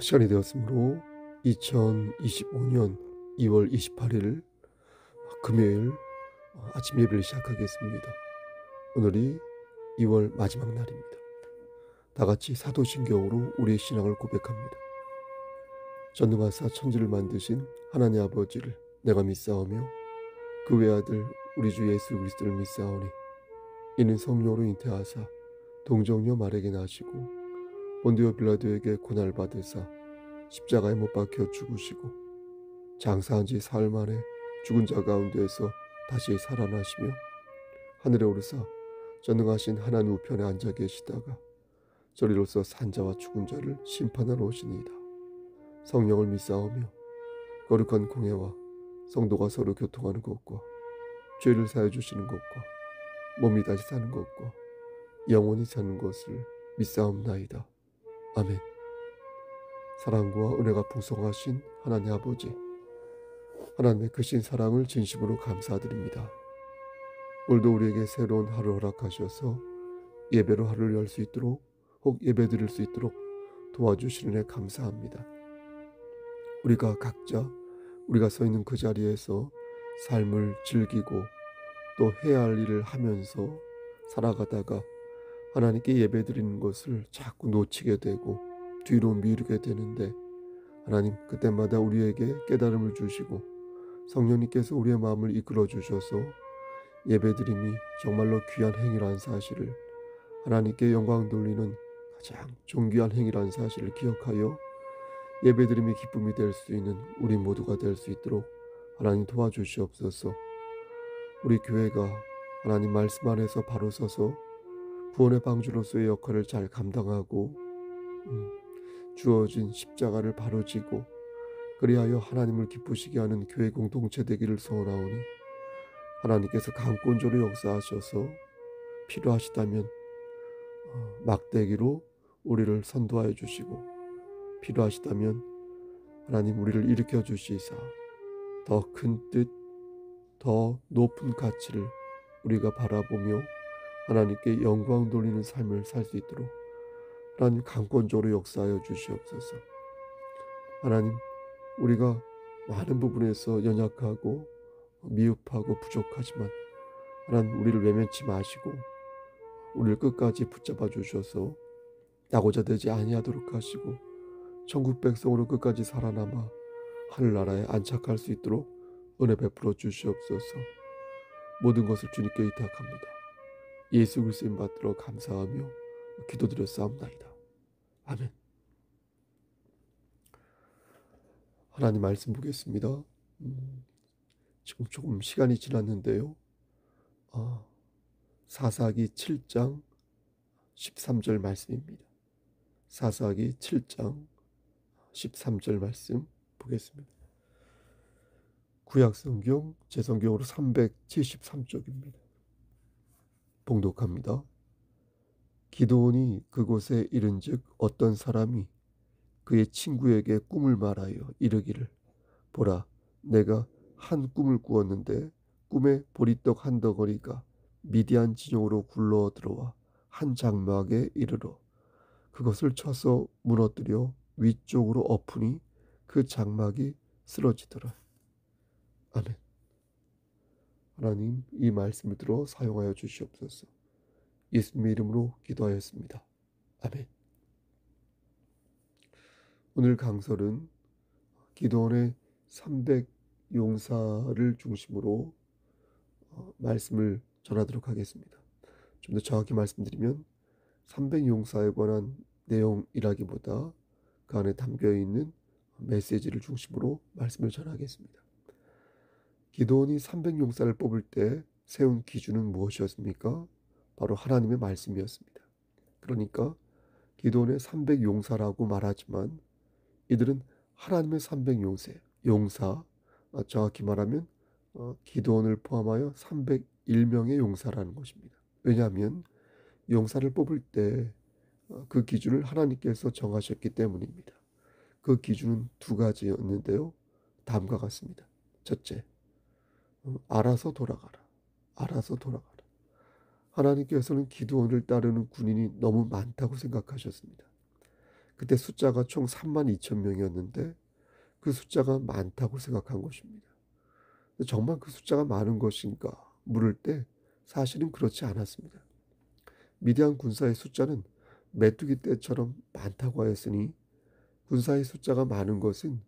시간이 되었으므로 2025년 2월 28일 금요일 아침 예배를 시작하겠습니다. 오늘이 2월 마지막 날입니다. 다 같이 사도신경으로 우리의 신앙을 고백합니다. 전능하사 천지를 만드신 하나님 아버지를 내가 믿사오며 그 외아들 우리 주 예수 그리스도를 믿사오니 이는 성령으로 잉태하사 동정녀 마리아에게 나시고 본디오 빌라도에게 고난을 받으사 십자가에 못 박혀 죽으시고 장사한 지 사흘 만에 죽은 자 가운데에서 다시 살아나시며 하늘에 오르사 전능하신 하나님 우편에 앉아 계시다가 저리로서 산자와 죽은 자를 심판하러 오시니이다. 성령을 믿사오며 거룩한 공회와 성도가 서로 교통하는 것과 죄를 사해 주시는 것과 몸이 다시 사는 것과 영원히 사는 것을 믿사옵나이다. 아멘. 사랑과 은혜가 풍성하신 하나님 아버지, 하나님의 크신 사랑을 진심으로 감사드립니다. 오늘도 우리에게 새로운 하루를 허락하셔서 예배로 하루를 열 수 있도록, 혹 예배 드릴 수 있도록 도와주시는 애 감사합니다. 우리가 각자 우리가 서 있는 그 자리에서 삶을 즐기고 또 해야 할 일을 하면서 살아가다가 하나님께 예배 드리는 것을 자꾸 놓치게 되고 뒤로 미루게 되는데, 하나님 그때마다 우리에게 깨달음을 주시고 성령님께서 우리의 마음을 이끌어 주셔서 예배 드림이 정말로 귀한 행위라는 사실을, 하나님께 영광 돌리는 가장 존귀한 행위라는 사실을 기억하여 예배 드림이 기쁨이 될 수 있는 우리 모두가 될 수 있도록 하나님 도와주시옵소서. 우리 교회가 하나님 말씀 안에서 바로 서서 구원의 방주로서의 역할을 잘 감당하고 주어진 십자가를 바로 지고 그리하여 하나님을 기쁘시게 하는 교회 공동체 되기를 소원하오니 하나님께서 강권조로 역사하셔서 필요하시다면 막대기로 우리를 선도하여 주시고, 필요하시다면 하나님 우리를 일으켜 주시사 더 큰 뜻, 더 높은 가치를 우리가 바라보며 하나님께 영광 돌리는 삶을 살 수 있도록 하나님 강권적으로 역사하여 주시옵소서. 하나님, 우리가 많은 부분에서 연약하고 미흡하고 부족하지만 하나님 우리를 외면치 마시고 우리를 끝까지 붙잡아 주셔서 낙오자 되지 아니하도록 하시고 천국 백성으로 끝까지 살아남아 하늘나라에 안착할 수 있도록 은혜 베풀어 주시옵소서. 모든 것을 주님께 의탁합니다. 예수 그리스도님 받들어 감사하며 기도드렸사옵나이다. 아멘. 하나님 말씀 보겠습니다. 지금 조금 시간이 지났는데요. 사사기 7장 13절 말씀입니다. 사사기 7장 13절 말씀 보겠습니다. 구약성경 제성경으로 373쪽입니다. 봉독합니다. 기드온이 그곳에 이른즉 어떤 사람이 그의 친구에게 꿈을 말하여 이르기를, 보라, 내가 한 꿈을 꾸었는데 꿈에 보리떡 한 덩어리가 미디안 진영으로 굴러 들어와 한 장막에 이르러 그것을 쳐서 무너뜨려 위쪽으로 엎으니 그 장막이 쓰러지더라. 아멘. 하나님, 이 말씀을 들어 사용하여 주시옵소서. 예수님의 이름으로 기도하였습니다. 아멘. 오늘 강설은 기드온의 300 용사를 중심으로 말씀을 전하도록 하겠습니다. 좀 더 정확히 말씀드리면 300 용사에 관한 내용이라기보다 그 안에 담겨있는 메시지를 중심으로 말씀을 전하겠습니다. 기드온이 300 용사를 뽑을 때 세운 기준은 무엇이었습니까? 바로 하나님의 말씀이었습니다. 그러니까 기드온의 300 용사라고 말하지만 이들은 하나님의 300 용사, 정확히 말하면 기드온을 포함하여 301명의 용사라는 것입니다. 왜냐하면 용사를 뽑을 때 그 기준을 하나님께서 정하셨기 때문입니다. 그 기준은 두 가지였는데요. 다음과 같습니다. 첫째, 알아서 돌아가라. 알아서 돌아가라. 하나님께서는 기드온을 따르는 군인이 너무 많다고 생각하셨습니다. 그때 숫자가 총 32,000명이었는데 그 숫자가 많다고 생각한 것입니다. 정말 그 숫자가 많은 것인가 물을 때 사실은 그렇지 않았습니다. 미디안 군사의 숫자는 메뚜기 떼처럼 많다고 하였으니 군사의 숫자가 많은 것은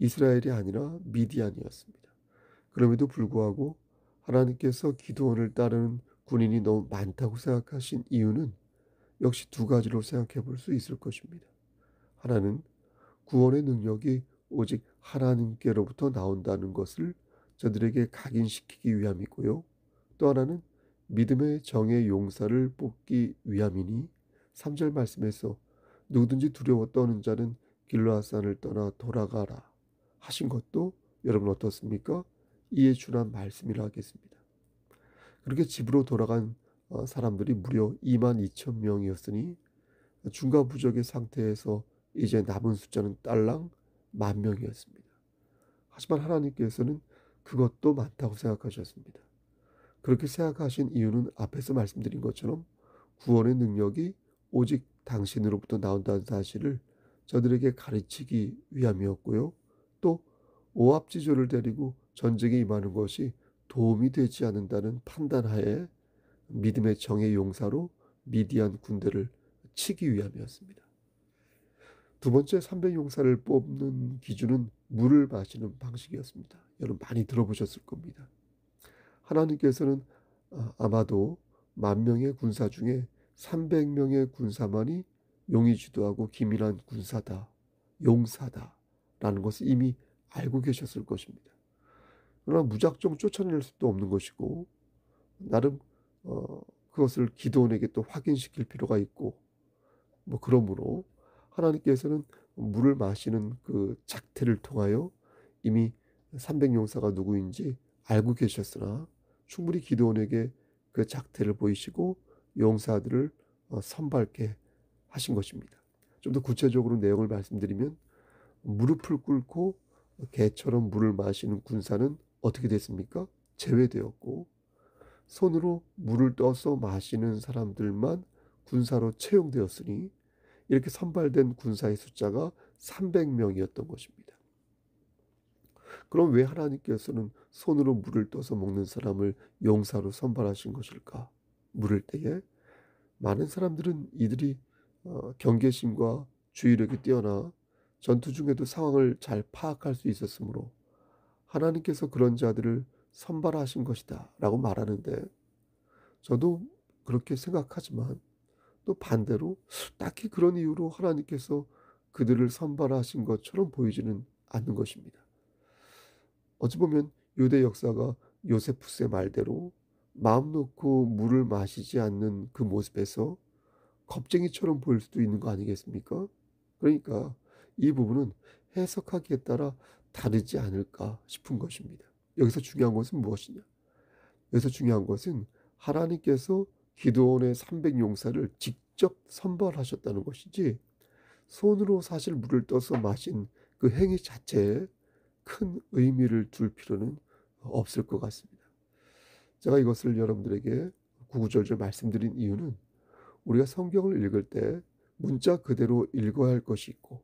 이스라엘이 아니라 미디안이었습니다. 그럼에도 불구하고 하나님께서 기드온을 따르는 군인이 너무 많다고 생각하신 이유는 역시 두 가지로 생각해 볼 수 있을 것입니다. 하나는 구원의 능력이 오직 하나님께로부터 나온다는 것을 저들에게 각인시키기 위함이고요. 또 하나는 믿음의 정의 용사를 뽑기 위함이니 3절 말씀에서 누구든지 두려워 떠는 자는 길르앗산을 떠나 돌아가라 하신 것도 여러분 어떻습니까? 이에 준한 말씀이라 하겠습니다. 그렇게 집으로 돌아간 사람들이 무려 22,000명이었으니 중과부족의 상태에서 이제 남은 숫자는 딸랑 10,000명이었습니다. 하지만 하나님께서는 그것도 많다고 생각하셨습니다. 그렇게 생각하신 이유는 앞에서 말씀드린 것처럼 구원의 능력이 오직 당신으로부터 나온다는 사실을 저들에게 가르치기 위함이었고요. 또 오합지졸을 데리고 전쟁에 임하는 것이 도움이 되지 않는다는 판단하에 믿음의 정의 용사로 미디안 군대를 치기 위함이었습니다. 두 번째 300용사를 뽑는 기준은 물을 마시는 방식이었습니다. 여러분 많이 들어보셨을 겁니다. 하나님께서는 아마도 10,000명의 군사 중에 300명의 군사만이 용의주도하고 기민한 군사다, 용사다라는 것을 이미 알고 계셨을 것입니다. 그러나 무작정 쫓아낼 수도 없는 것이고 나름 그것을 기드온에게 또 확인시킬 필요가 있고 그러므로 하나님께서는 물을 마시는 그 작태를 통하여 이미 300용사가 누구인지 알고 계셨으나 충분히 기드온에게 그 작태를 보이시고 용사들을 선발케 하신 것입니다. 좀 더 구체적으로 내용을 말씀드리면 무릎을 꿇고 개처럼 물을 마시는 군사는 어떻게 됐습니까? 제외되었고 손으로 물을 떠서 마시는 사람들만 군사로 채용되었으니 이렇게 선발된 군사의 숫자가 300명이었던 것입니다. 그럼 왜 하나님께서는 손으로 물을 떠서 먹는 사람을 용사로 선발하신 것일까? 물을 때에 많은 사람들은 이들이 경계심과 주의력이 뛰어나 전투 중에도 상황을 잘 파악할 수 있었으므로 하나님께서 그런 자들을 선발하신 것이다 라고 말하는데 저도 그렇게 생각하지만 또 반대로 딱히 그런 이유로 하나님께서 그들을 선발하신 것처럼 보이지는 않는 것입니다. 어찌 보면 유대 역사가 요세푸스의 말대로 마음 놓고 물을 마시지 않는 그 모습에서 겁쟁이처럼 보일 수도 있는 거 아니겠습니까? 그러니까 이 부분은 해석하기에 따라 다르지 않을까 싶은 것입니다. 여기서 중요한 것은 무엇이냐? 여기서 중요한 것은 하나님께서 기드온의 300용사를 직접 선발하셨다는 것이지 손으로 사실 물을 떠서 마신 그 행위 자체에 큰 의미를 둘 필요는 없을 것 같습니다. 제가 이것을 여러분들에게 구구절절 말씀드린 이유는 우리가 성경을 읽을 때 문자 그대로 읽어야 할 것이 있고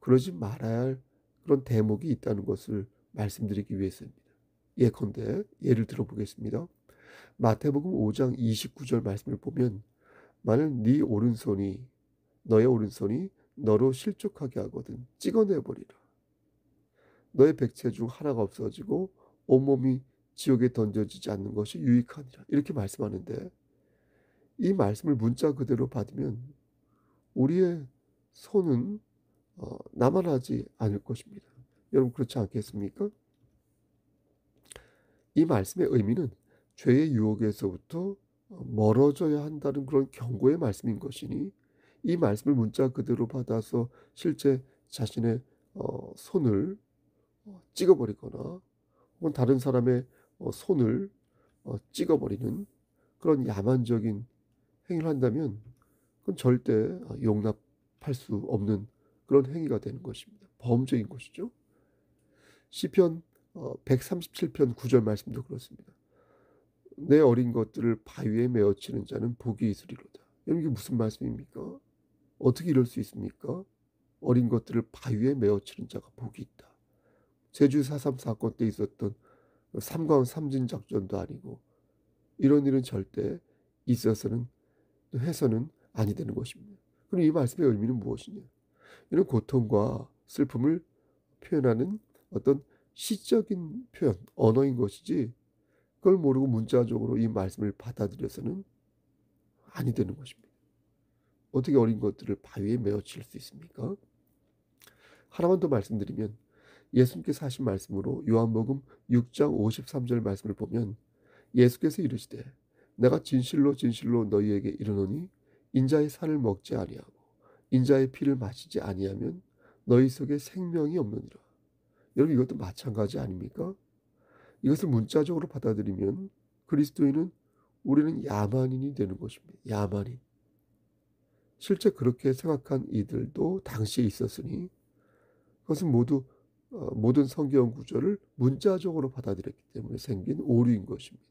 그러지 말아야 할 그런 대목이 있다는 것을 말씀드리기 위해서입니다. 예컨대 예를 들어보겠습니다. 마태복음 5장 29절 말씀을 보면 만일 너의 오른손이 너로 실족하게 하거든 찍어내버리라. 너의 백체 중 하나가 없어지고 온몸이 지옥에 던져지지 않는 것이 유익하니라. 이렇게 말씀하는데 이 말씀을 문자 그대로 받으면 우리의 손은 남아나지 않을 것입니다. 여러분 그렇지 않겠습니까? 이 말씀의 의미는 죄의 유혹에서부터 멀어져야 한다는 그런 경고의 말씀인 것이니 이 말씀을 문자 그대로 받아서 실제 자신의 손을 찍어버리거나 혹은 다른 사람의 손을 찍어버리는 그런 야만적인 행위를 한다면 그건 절대 용납할 수 없는 그런 행위가 되는 것입니다. 범죄인 것이죠. 시편 137편 9절 말씀도 그렇습니다. 내 어린 것들을 바위에 메어치는 자는 복이 있으리로다. 여러분 이게 무슨 말씀입니까? 어떻게 이럴 수 있습니까? 어린 것들을 바위에 메어치는 자가 복이 있다. 제주 4.3 사건 때 있었던 삼가원 삼진작전도 아니고 이런 일은 절대 있어서는 해서는 아니 되는 것입니다. 그럼 이 말씀의 의미는 무엇이냐? 이런 고통과 슬픔을 표현하는 어떤 시적인 표현, 언어인 것이지 그걸 모르고 문자적으로 이 말씀을 받아들여서는 아니 되는 것입니다. 어떻게 어린 것들을 바위에 메어칠 수 있습니까? 하나만 더 말씀드리면 예수님께서 하신 말씀으로 요한복음 6장 53절 말씀을 보면 예수께서 이르시되 내가 진실로 진실로 너희에게 이르노니 인자의 살을 먹지 아니하고 인자의 피를 마시지 아니하면 너희 속에 생명이 없느니라. 여러분 이것도 마찬가지 아닙니까? 이것을 문자적으로 받아들이면 그리스도인은 우리는 야만인이 되는 것입니다. 야만인. 실제 그렇게 생각한 이들도 당시에 있었으니 그것은 모두 모든 성경 구절을 문자적으로 받아들였기 때문에 생긴 오류인 것입니다.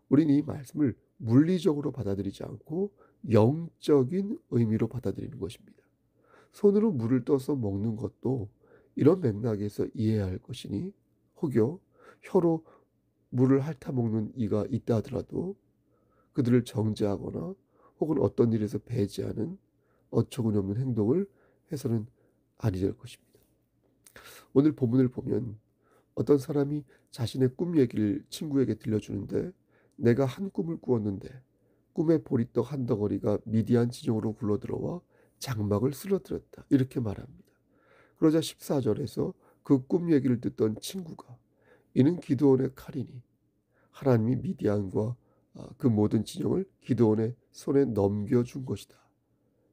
우리는 이 말씀을 물리적으로 받아들이지 않고 영적인 의미로 받아들이는 것입니다. 손으로 물을 떠서 먹는 것도 이런 맥락에서 이해해야 할 것이니 혹여 혀로 물을 핥아 먹는 이가 있다 하더라도 그들을 정죄하거나 혹은 어떤 일에서 배제하는 어처구니없는 행동을 해서는 아니 될 것입니다. 오늘 본문을 보면 어떤 사람이 자신의 꿈 얘기를 친구에게 들려주는데 내가 한 꿈을 꾸었는데 꿈의 보리떡 한 덩어리가 미디안 진영으로 굴러들어와 장막을 쓰러뜨렸다. 이렇게 말합니다. 그러자 14절에서 그 꿈 얘기를 듣던 친구가 이는 기드온의 칼이니 하나님이 미디안과 그 모든 진영을 기드온의 손에 넘겨준 것이다.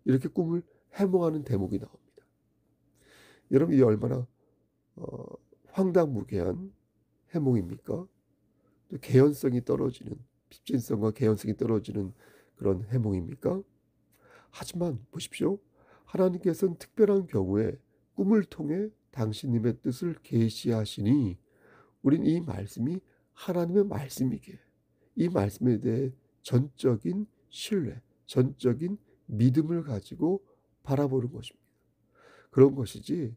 이렇게 꿈을 해몽하는 대목이 나옵니다. 여러분 이 얼마나 황당무계한 해몽입니까? 또 개연성이 떨어지는 핍진성과 개연성이 떨어지는 그런 해몽입니까? 하지만 보십시오. 하나님께서는 특별한 경우에 꿈을 통해 당신님의 뜻을 계시하시니 우린 이 말씀이 하나님의 말씀이기에 이 말씀에 대해 전적인 신뢰, 전적인 믿음을 가지고 바라보는 것입니다. 그런 것이지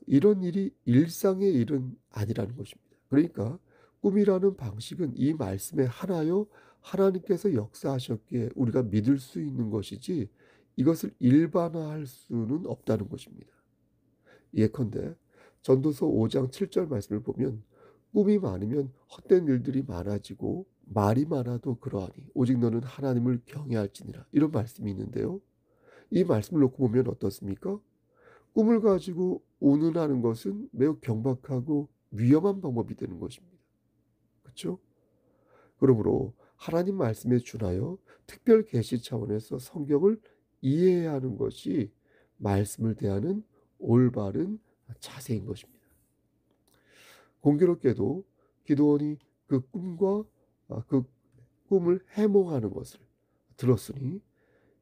이런 일이 일상의 일은 아니라는 것입니다. 그러니까 꿈이라는 방식은 이 말씀의 하나요 하나님께서 역사하셨기에 우리가 믿을 수 있는 것이지 이것을 일반화할 수는 없다는 것입니다. 예컨대 전도서 5장 7절 말씀을 보면 꿈이 많으면 헛된 일들이 많아지고 말이 많아도 그러하니 오직 너는 하나님을 경외할지니라 이런 말씀이 있는데요. 이 말씀을 놓고 보면 어떻습니까? 꿈을 가지고 운운하는 것은 매우 경박하고 위험한 방법이 되는 것입니다. 그렇죠? 그러므로 하나님 말씀에 준하여 특별 계시 차원에서 성경을 이해해야 하는 것이 말씀을 대하는 올바른 자세인 것입니다. 공교롭게도 기드온이 그 꿈과 그 꿈을 해몽하는 것을 들었으니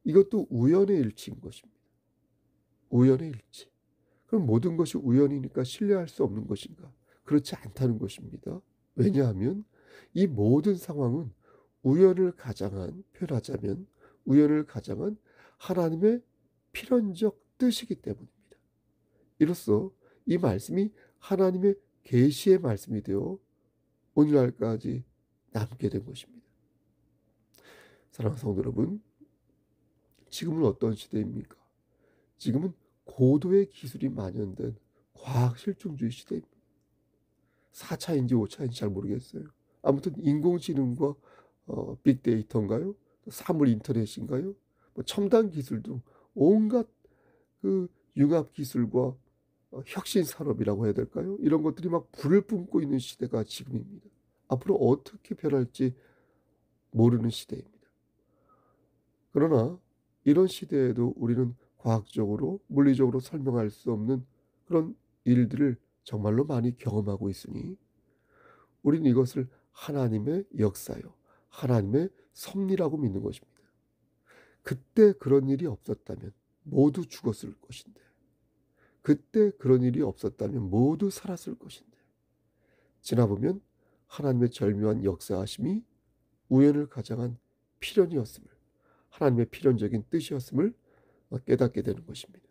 이것도 우연의 일치인 것입니다. 우연의 일치. 그럼 모든 것이 우연이니까 신뢰할 수 없는 것인가? 그렇지 않다는 것입니다. 왜냐하면 이 모든 상황은 우연을 가장한 표현하자면 우연을 가장한 하나님의 필연적 뜻이기 때문입니다. 이로써 이 말씀이 하나님의 계시의 말씀이 되어 오늘날까지 남게 된 것입니다. 사랑하는 성도 여러분, 지금은 어떤 시대입니까? 지금은 고도의 기술이 만연된 과학 실증주의 시대입니다. 4차인지 5차인지 잘 모르겠어요. 아무튼 인공지능과 빅데이터인가요? 사물 인터넷인가요? 뭐 첨단 기술도 온갖 그 융합 기술과 혁신 산업이라고 해야 될까요? 이런 것들이 막 불을 뿜고 있는 시대가 지금입니다. 앞으로 어떻게 변할지 모르는 시대입니다. 그러나 이런 시대에도 우리는 과학적으로 물리적으로 설명할 수 없는 그런 일들을 정말로 많이 경험하고 있으니 우리는 이것을 하나님의 역사요, 하나님의 섭리라고 믿는 것입니다. 그때 그런 일이 없었다면 모두 죽었을 것인데, 그때 그런 일이 없었다면 모두 살았을 것인데, 지나보면 하나님의 절묘한 역사하심이 우연을 가장한 필연이었음을, 하나님의 필연적인 뜻이었음을 깨닫게 되는 것입니다.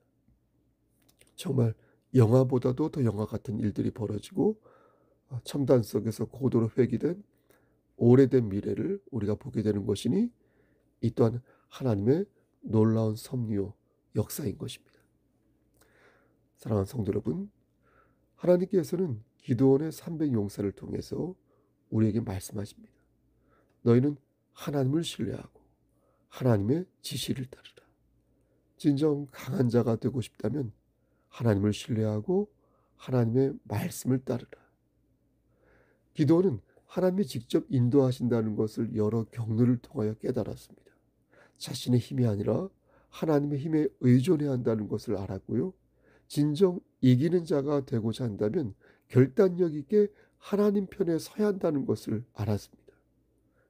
정말 영화보다도 더 영화 같은 일들이 벌어지고 첨단 속에서 고도로 회귀된 오래된 미래를 우리가 보게 되는 것이니 이 또한 하나님의 놀라운 섭리요 역사인 것입니다. 사랑하는 성도 여러분, 하나님께서는 기드온의 300용사를 통해서 우리에게 말씀하십니다. 너희는 하나님을 신뢰하고 하나님의 지시를 따르라. 진정 강한 자가 되고 싶다면 하나님을 신뢰하고 하나님의 말씀을 따르라. 기드온은 하나님이 직접 인도하신다는 것을 여러 경륜을 통하여 깨달았습니다. 자신의 힘이 아니라 하나님의 힘에 의존해야 한다는 것을 알았고요. 진정 이기는 자가 되고자 한다면 결단력 있게 하나님 편에 서야 한다는 것을 알았습니다.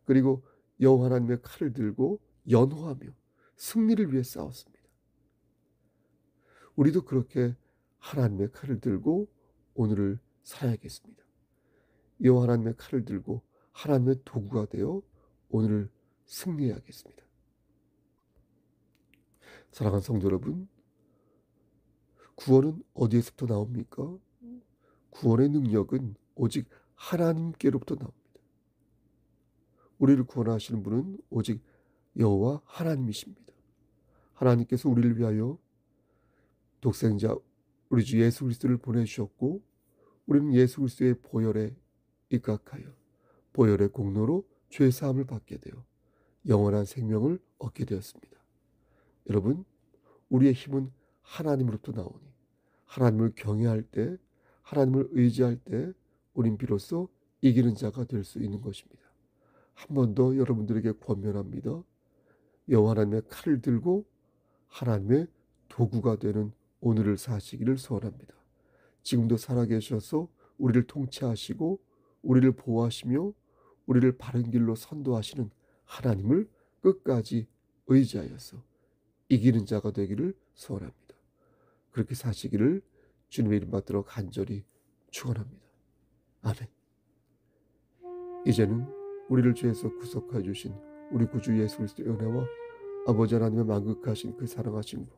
그리고 여호와 하나님의 칼을 들고 연호하며 승리를 위해 싸웠습니다. 우리도 그렇게 하나님의 칼을 들고 오늘을 살아야겠습니다. 여호와 하나님의 칼을 들고 하나님의 도구가 되어 오늘을 승리해야겠습니다. 사랑하는 성도 여러분, 구원은 어디에서부터 나옵니까? 구원의 능력은 오직 하나님께로부터 나옵니다. 우리를 구원하시는 분은 오직 여호와 하나님이십니다. 하나님께서 우리를 위하여 독생자 우리 주 예수 그리스도를 보내주셨고 우리는 예수 그리스도의 보혈에 입각하여 보혈의 공로로 죄 사함을 받게 되어 영원한 생명을 얻게 되었습니다. 여러분, 우리의 힘은 하나님으로부터 나오니 하나님을 경외할 때, 하나님을 의지할 때 우린 비로소 이기는 자가 될 수 있는 것입니다. 한 번 더 여러분들에게 권면합니다. 여호와 하나님의 칼을 들고 하나님의 도구가 되는 오늘을 사시기를 소원합니다. 지금도 살아계셔서 우리를 통치하시고 우리를 보호하시며 우리를 바른 길로 선도하시는 하나님을 끝까지 의지하여서 이기는 자가 되기를 소원합니다. 그렇게 사시기를 주님의 이름 받들어 간절히 축원합니다. 아멘. 이제는 우리를 죄에서 구속하여 주신 우리 구주 예수 그리스도의 은혜와 아버지 하나님의 만극하신 그 사랑하심과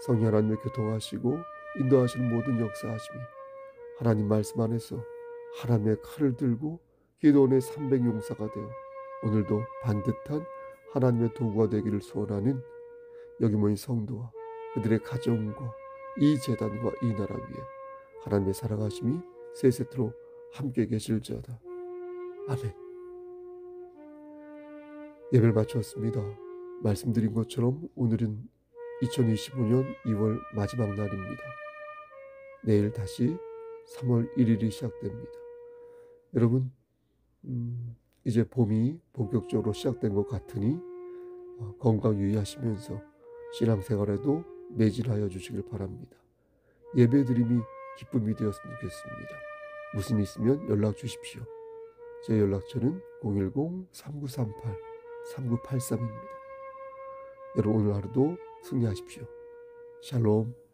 성령 하나님의 교통하시고 인도하시는 모든 역사하심이 하나님 말씀 안에서 하나님의 칼을 들고 기드온의 300용사가 되어 오늘도 반듯한 하나님의 도구가 되기를 소원하는 여기 모인 성도와 그들의 가정과 이 재단과 이 나라 위에 하나님의 사랑하심이 세세토록 함께 계실지어다. 아멘. 예배를 마쳤습니다. 말씀드린 것처럼 오늘은 2025년 2월 마지막 날입니다. 내일 다시 3월 1일이 시작됩니다. 여러분, 이제 봄이 본격적으로 시작된 것 같으니 건강 유의하시면서 신앙생활에도 매진하여 주시길 바랍니다. 예배드림이 기쁨이 되었으면 좋겠습니다. 무슨 일 있으면 연락 주십시오. 제 연락처는 010-3938-3983입니다. 여러분 오늘 하루도 승리하십시오. 샬롬.